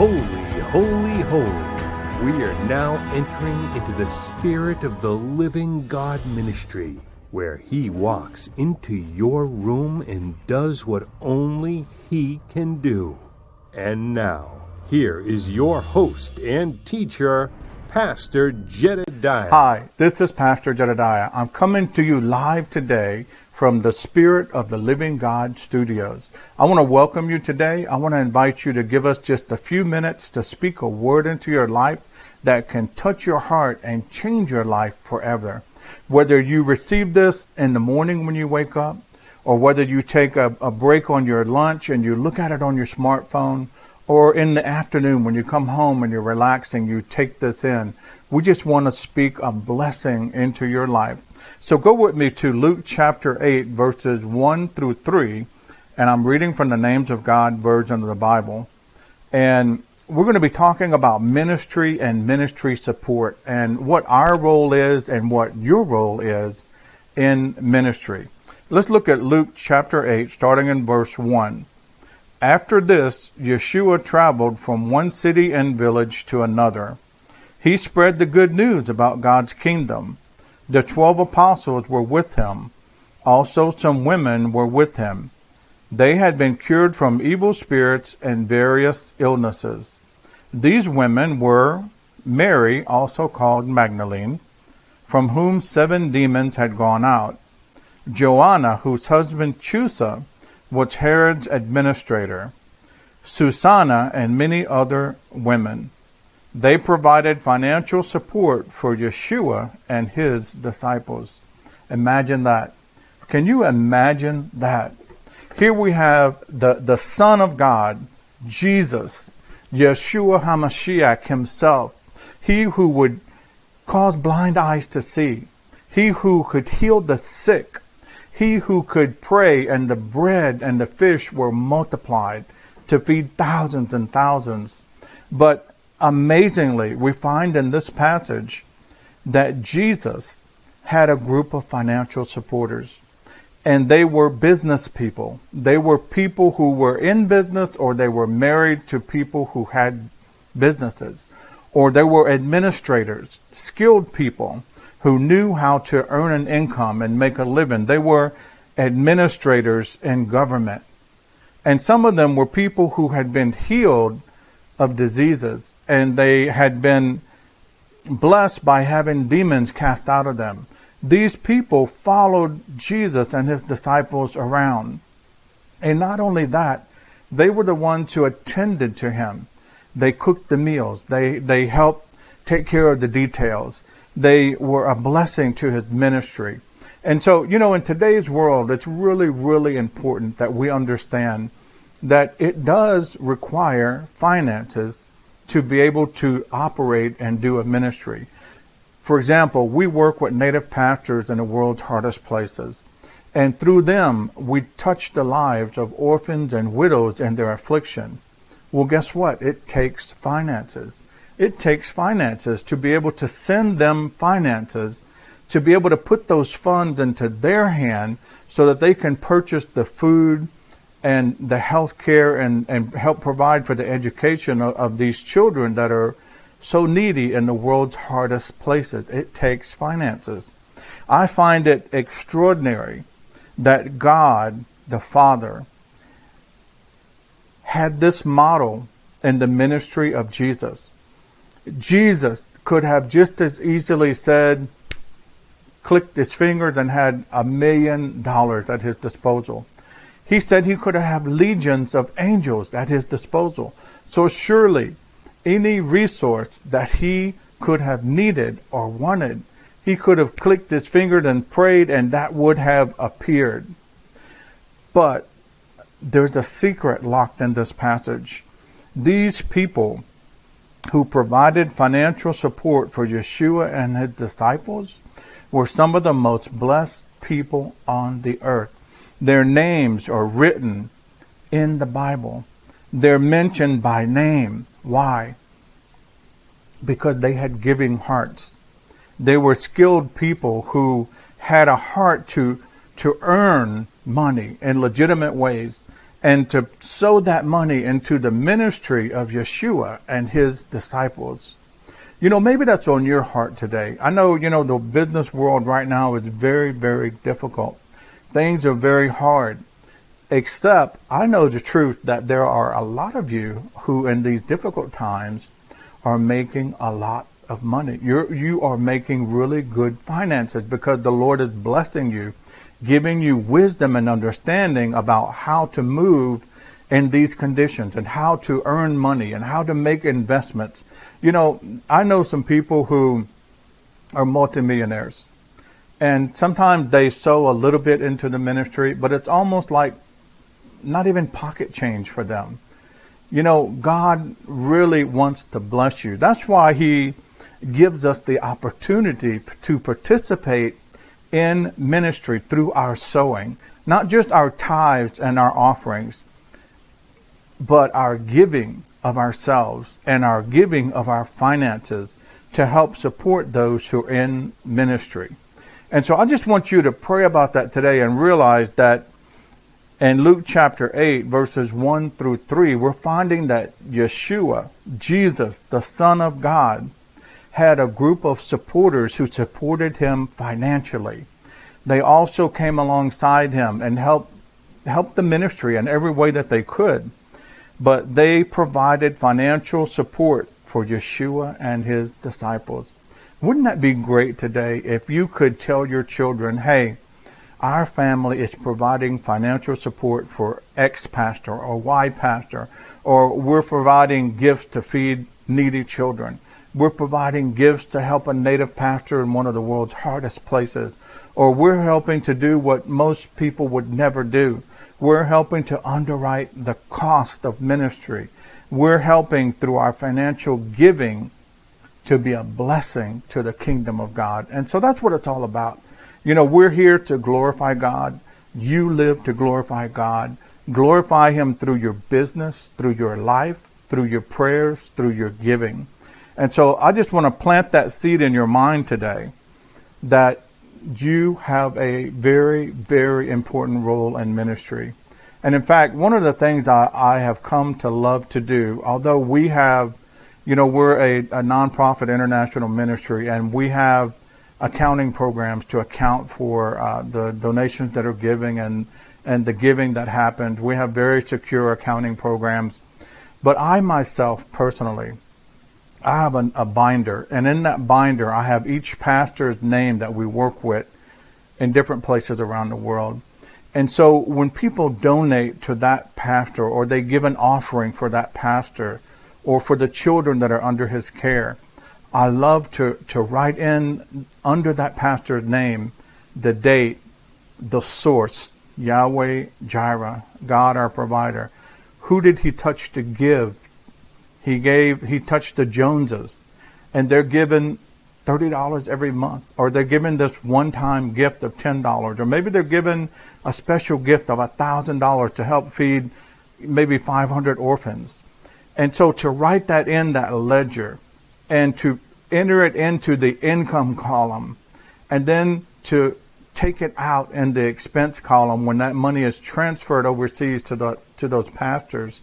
Holy, holy, holy. We are now entering into the Spirit of the Living God ministry, where He walks into your room and does what only He can do. And now, here is your host and teacher, Pastor Jedediah. Hi, this is Pastor Jedediah. I'm coming to you live today from the Spirit of the Living God Studios. I want to welcome you today. I want to invite you to give us just a few minutes to speak a word into your life that can touch your heart and change your life forever. Whether you receive this in the morning when you wake up, or whether you take a break on your lunch and you look at it on your smartphone, or in the afternoon when you come home and you're relaxing, you take this in. We just want to speak a blessing into your life. So go with me to Luke chapter 8, verses 1 through 3, and I'm reading from the Names of God version of the Bible. And we're going to be talking about ministry and ministry support and what our role is and what your role is in ministry. Let's look at Luke chapter 8, starting in verse 1. After this, Yeshua traveled from one city and village to another. He spread the good news about God's kingdom. The 12 apostles were with him. Also some women were with him. They had been cured from evil spirits and various illnesses. These women were Mary, also called Magdalene, from whom 7 demons had gone out; Joanna, whose husband Chusa was Herod's administrator; Susanna, and many other women. They provided financial support for Yeshua and his disciples. Imagine that. Can you imagine that? Here we have the Son of God, Jesus, Yeshua HaMashiach himself, he who would cause blind eyes to see, he who could heal the sick, he who could pray and the bread and the fish were multiplied to feed thousands and thousands. But amazingly, we find in this passage that Jesus had a group of financial supporters, and they were business people. They were people who were in business, or they were married to people who had businesses, or they were administrators, skilled people who knew how to earn an income and make a living. They were administrators in government. And some of them were people who had been healed of diseases, and they had been blessed by having demons cast out of them. These people followed Jesus and his disciples around. And not only that, they were the ones who attended to him. They cooked the meals. They helped take care of the details. They were a blessing to his ministry. And so, in today's world, it's really, really important that we understand that it does require finances to be able to operate and do a ministry. For example, we work with native pastors in the world's hardest places. And through them, we touch the lives of orphans and widows in their affliction. Well, guess what? It takes finances. It takes finances to be able to send them finances, to be able to put those funds into their hand so that they can purchase the food and the health care and help provide for the education of these children that are so needy in the world's hardest places. It takes finances. I find it extraordinary that God, the Father, had this model in the ministry of Jesus. Jesus could have just as easily said, clicked his fingers and had $1 million at his disposal. He said he could have legions of angels at his disposal. So surely any resource that he could have needed or wanted, he could have clicked his fingers and prayed, and that would have appeared. But there's a secret locked in this passage. These people who provided financial support for Yeshua and his disciples were some of the most blessed people on the earth. Their names are written in the Bible. They're mentioned by name. Why? Because they had giving hearts. They were skilled people who had a heart to earn money in legitimate ways. and to sow that money into the ministry of Yeshua and his disciples. Maybe that's on your heart today. I know, the business world right now is very, very difficult. Things are very hard. Except I know the truth that there are a lot of you who in these difficult times are making a lot of money. You are making really good finances because the Lord is blessing you, giving you wisdom and understanding about how to move in these conditions and how to earn money and how to make investments. I know some people who are multimillionaires, and sometimes they sow a little bit into the ministry, but it's almost like not even pocket change for them. God really wants to bless you. That's why he gives us the opportunity to participate in ministry through our sowing, not just our tithes and our offerings, but our giving of ourselves and our giving of our finances to help support those who are in ministry. And so I just want you to pray about that today and realize that in Luke chapter 8, verses 1 through 3, we're finding that Yeshua, Jesus, the Son of God, had a group of supporters who supported him financially. They also came alongside him and helped the ministry in every way that they could. But they provided financial support for Yeshua and his disciples. Wouldn't that be great today if you could tell your children, hey, our family is providing financial support for X pastor or Y pastor, or we're providing gifts to feed needy children. We're providing gifts to help a native pastor in one of the world's hardest places, or we're helping to do what most people would never do. We're helping to underwrite the cost of ministry. We're helping through our financial giving to be a blessing to the kingdom of God. And so that's what it's all about. We're here to glorify God. You live to glorify God. Glorify him through your business, through your life, through your prayers, through your giving. And so I just want to plant that seed in your mind today that you have a very, very important role in ministry. And in fact, one of the things that I have come to love to do, although we have, we're a nonprofit international ministry, and we have accounting programs to account for the donations that are giving and the giving that happened. We have very secure accounting programs. But I myself personally, I have a binder, and in that binder I have each pastor's name that we work with in different places around the world. And so when people donate to that pastor, or they give an offering for that pastor or for the children that are under his care, I love to write in under that pastor's name the date, the source, Yahweh Jireh, God our provider. Who did he touch to give? He touched the Joneses, and they're given $30 every month, or they're given this one-time gift of $10, or maybe they're given a special gift of $1,000 to help feed maybe 500 orphans. And so to write that in that ledger and to enter it into the income column, and then to take it out in the expense column when that money is transferred overseas to those pastors,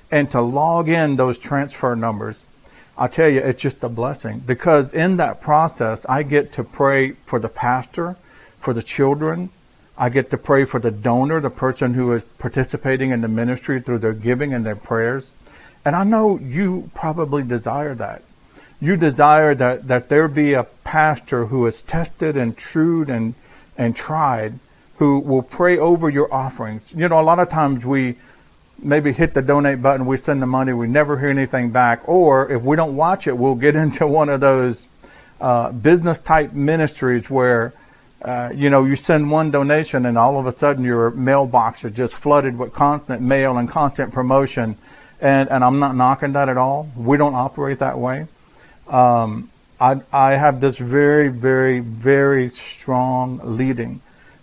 and to log in those transfer numbers, I tell you, it's just a blessing, because in that process, I get to pray for the pastor, for the children. I get to pray for the donor, the person who is participating in the ministry through their giving and their prayers. And I know you probably desire that. You desire that there be a pastor who is tested and true and tried, who will pray over your offerings. A lot of times we maybe hit the donate button, we send the money, we never hear anything back. Or if we don't watch it, we'll get into one of those business type ministries where, you send one donation and all of a sudden your mailbox is just flooded with constant mail and constant promotion. And I'm not knocking that at all. We don't operate that way. I have this very, very, very strong leading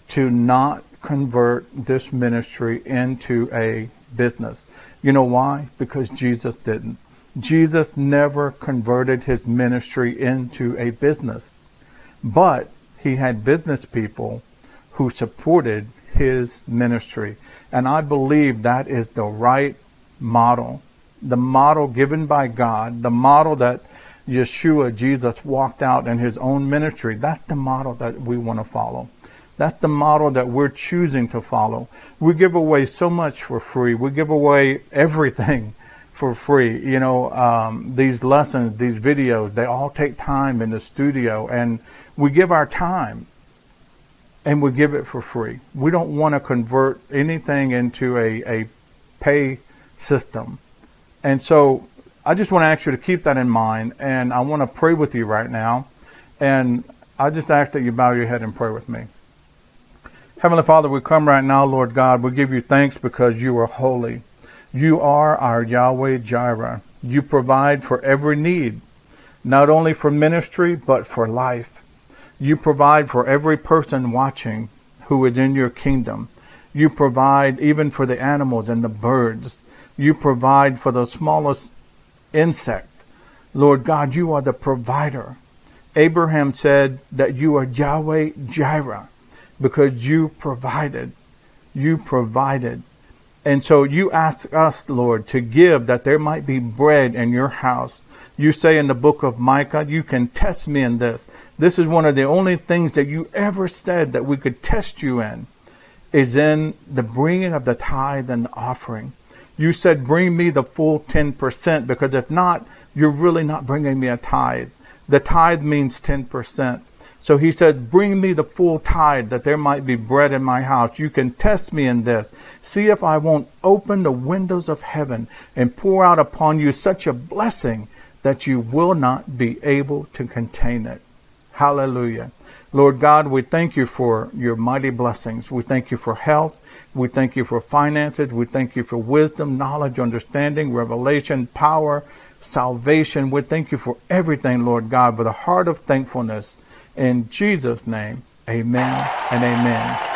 to not convert this ministry into a business. You know why? Because Jesus didn't. Jesus never converted his ministry into a business, but he had business people who supported his ministry. And I believe that is the right model, the model given by God, the model that Yeshua, Jesus, walked out in his own ministry. That's the model that we want to follow. That's the model that we're choosing to follow. We give away so much for free. We give away everything for free. You know, these lessons, these videos, they all take time in the studio, and we give our time and we give it for free. We don't want to convert anything into a pay system. And so I just want to ask you to keep that in mind, and I want to pray with you right now. And I just ask that you bow your head and pray with me. Heavenly Father, we come right now, Lord God. We give you thanks because you are holy. You are our Yahweh Jireh. You provide for every need, not only for ministry, but for life. You provide for every person watching who is in your kingdom. You provide even for the animals and the birds. You provide for the smallest insect. Lord God, you are the provider. Abraham said that you are Yahweh Jireh because you provided. You provided. And so you ask us, Lord, to give that there might be bread in your house. You say in the book of Micah, you can test me in this. This is one of the only things that you ever said that we could test you in, is in the bringing of the tithe and the offering. You said, bring me the full 10%, because if not, you're really not bringing me a tithe. The tithe means 10%. So he said, bring me the full tithe that there might be bread in my house. You can test me in this. See if I won't open the windows of heaven and pour out upon you such a blessing that you will not be able to contain it. Hallelujah. Lord God, we thank you for your mighty blessings. We thank you for health. We thank you for finances. We thank you for wisdom, knowledge, understanding, revelation, power, salvation. We thank you for everything, Lord God, with a heart of thankfulness. In Jesus' name, amen and amen.